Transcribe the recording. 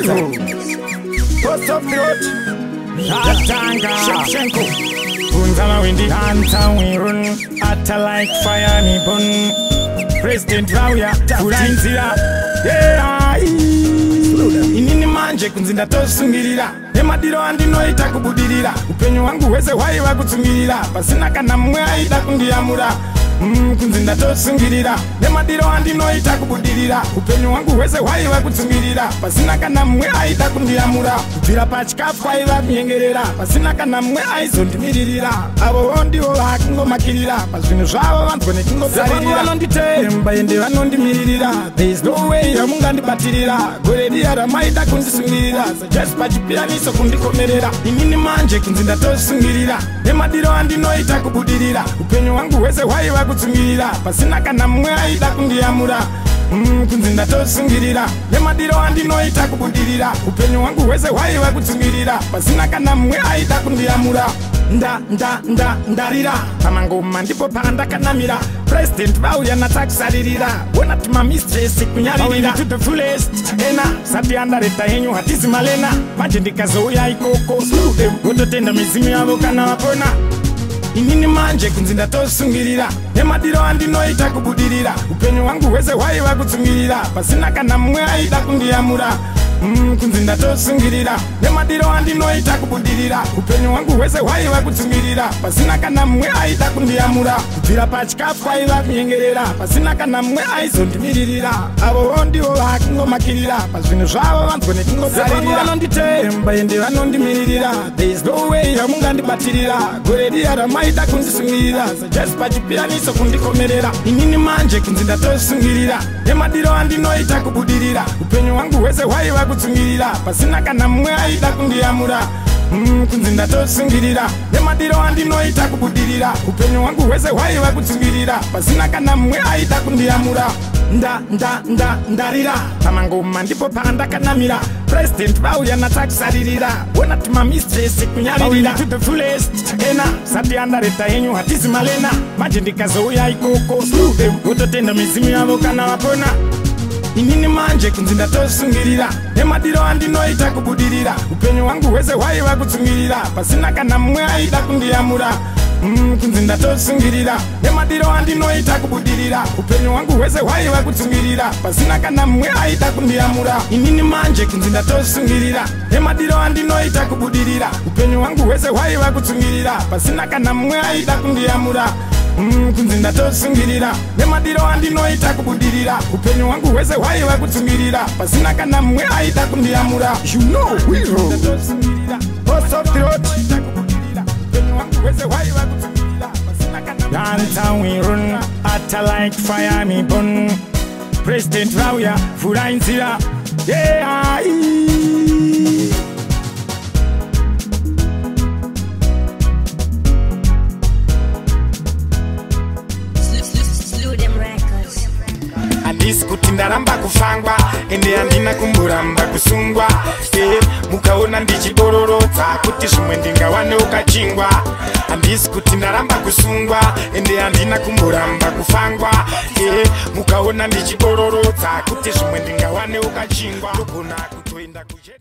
Post of the road. Shevchenko. Punzama Windy. Wirun. Atta like fire me bun. President Rauya. Furanzira. Yeah. Inini manje kunzinda tosungirira. Emadiro andinoita kubudirira. Upenyu wangu wese waiwa kutsungirira. Pasina kana mwe aida kundiyamura. Kunzinda tosungirira. Emadiro andinoita kubudirira. Upenyu wangu wese waiwa kutsungirira. Pasina kana mwe aida kundiyamura. Kubvira pachikafu waiwa kunyengerera. Pasina kana mwe aizondimirira. Avo ndivo vakungomakirira. Pazvinhu zvavo vanzwa nekungosaririra. Vanonditemba ende vanondimirira. There is no way yamungandibatirira. Gore riya ramaida kundisungirira. Sajasi pachipiyaniso kundikomerera. Inini manje kunzinda tosungirira. Emadiro andinoita kubudirira. Upenyu wangu wese waiwa kutsungirira. Pasina kana mwe aida kundiyamura. Kunzinda tosungirira. Emadiro andinoita kubudirira. Upenyu wangu wese waiwa kutsungirira. Pasina kana mwe aida kundiyamura. Ndarira pamangoma ndipo pandakanamira. President Rauya natakusaririra. Wona tuma mistress kunyaririra to the fullest. Ena sati andareta henyu hatizi malena. Manje ndikazouya ikoko slude wototenda mizimu yavo kana vapona. Inini manje kunzinda tosungirira. Emadiro andinoita kubudirira. Upenyu wangu wese waiwa kutsungirira. Pasina kana mwe aida kundiyamura. Kunzinda tosungirira. Emadiro andinoita kubudirira. Upenyu wangu wese waiwa kutsungirira. Pasina kana mwe aida kundiyamura. Kubvira pachikafu waiwa kunyengerera. Pasina kana mwe aizondimirira. Avo ndivo vakungomakirira. Pazvinhu zvavo vanzwa nekungosaririra. Vanonditemba ende vanondimirira. There is no way yamungandibatirira. Gore riya ramaida kundisungirira. Sajasi pachipiyaniso kundikomerera. Inini manje kunzinda tosungirira. Emadiro andinoita kubudirira. Upenyu wangu wese waiwa kutsungirira. Pasina kana mwe aida kundiyamura. Kunzinda tosungirira. Emadiro andinoita kubudirira. Upenyu wangu wese waiwa kutsungirira. Pasina kana mwe aida kundiyamura. Ndarira pamangoma ndipo pandakanamira. President Rauya natakusaririra. Wona tuma mistress kunyaririra to the fullest. Ena sati andareta henyu hatizi malena. Manje ndikazouya ikoko slude wototenda mizimu yavo kana vapona. Inini manje kunzinda tosungirira. Emadiro andinoita kubudirira. Upenyu wangu wese waiwa kutsungirira. Pasina kana mwe aida kundiyamura. Kunzinda tosungirira. Emadiro andinoita kubudirira. Upenyu wangu wese waiwa kutsungirira. Pasina kana mwe aida kundiyamura. Inini manje kunzinda tosungirira. Emadiro andinoita kubudirira. Upenyu wangu wese waiwa kutsungirira. Pasina kana mwe aida kundiyamura. Kunzinda tosungirira. Emadiro andinoita kubudirira. Upenyu wangu wese waiwa kutsungirira. Pasina kana mwe aida kundiyamura. You know we roll. Post of the road. Downtown we run. Atta like fire me bun. President Rauya Furanzira. Yeah. Andisi kuti ndaramba kufangwa. Ende andina kumburamba kusungwa. Mukaona ndichibororotsa kuti zvimwe ndingawane ukachingwa. Andisi kuti ndaramba kusungwa. Ende andina kumburamba kufangwa. Mukaona ndichibororotsa kuti zvimwe ndingawane ukachingwa. Ndogona kutoenda kujeri.